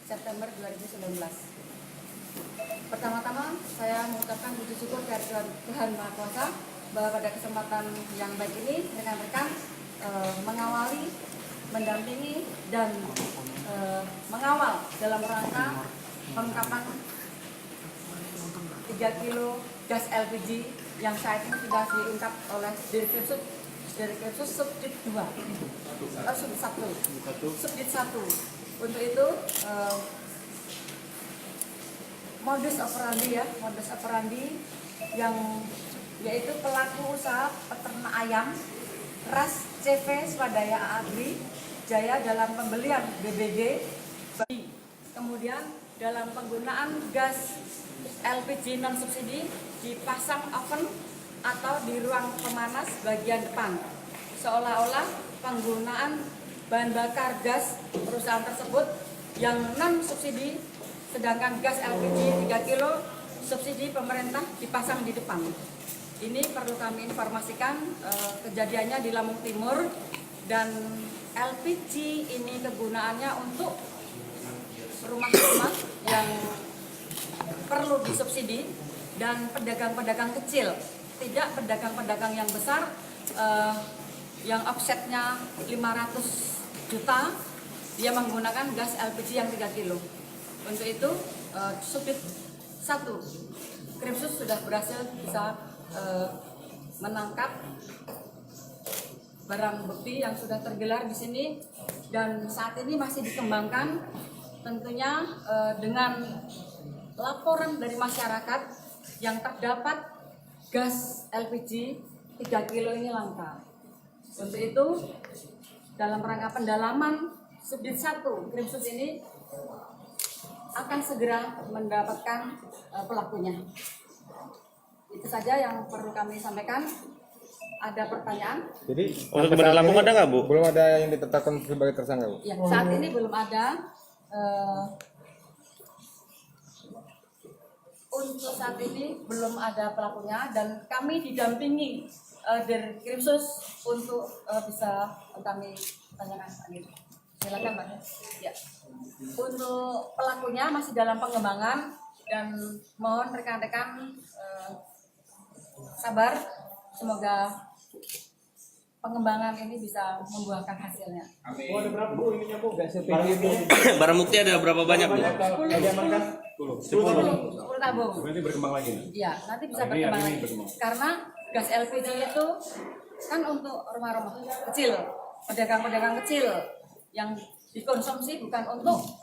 September 2019. Pertama-tama saya mengucapkan puji syukur kehadirat Tuhan Maha Kuasa bahwa pada kesempatan yang baik ini rekan-rekan mengawali, mendampingi dan mengawal dalam rangka pengungkapan 3 kilo gas LPG yang saat ini sudah diungkap oleh Direktur Subdit 2, Subdit 1. Untuk itu modus operandi yang yaitu pelaku usaha peternak ayam ras CV Swadaya Agri Jaya dalam pembelian BBG, kemudian dalam penggunaan gas LPG non subsidi dipasang oven atau di ruang pemanas bagian depan, seolah-olah penggunaan bahan bakar gas perusahaan tersebut yang non subsidi, sedangkan gas LPG 3 kilo subsidi pemerintah dipasang di depan. Ini perlu kami informasikan, kejadiannya di Lampung Timur, dan LPG ini kegunaannya untuk rumah-rumah yang perlu disubsidi dan pedagang-pedagang kecil, tidak pedagang-pedagang yang besar yang offsetnya 500 juta, dia menggunakan gas LPG yang 3 kilo. Untuk itu Subdit 1 Krimsus sudah berhasil bisa menangkap barang bukti yang sudah tergelar di sini, dan saat ini masih dikembangkan tentunya dengan laporan dari masyarakat yang terdapat gas LPG 3 kilo ini langka. Untuk itu dalam rangka pendalaman Subdit 1 Krimsus ini akan segera mendapatkan pelakunya. Itu saja yang perlu kami sampaikan. Ada pertanyaan? Jadi untuk di Lampung ada nggak, Bu? Belum ada yang ditetapkan sebagai tersangka, Bu? Ya, saat ini belum ada. Untuk saat ini belum ada pelakunya, dan kami didampingi dari Krimsus untuk bisa kami tanyakan. Silakan, Pak. Ya. Untuk pelakunya masih dalam pengembangan, dan mohon rekan-rekan sabar, semoga pengembangan ini bisa membuahkan hasilnya. Oh, ada berapa, Bu? Ininya, Bu? Gas LPG itu. Barang bukti ada berapa banyak, Bu? 10 tabung. Nanti berkembang lagi. Iya, nanti bisa berkembang lagi. Karena gas LPG itu kan untuk rumah-rumah kecil, pedagang-pedagang kecil yang dikonsumsi, bukan untuk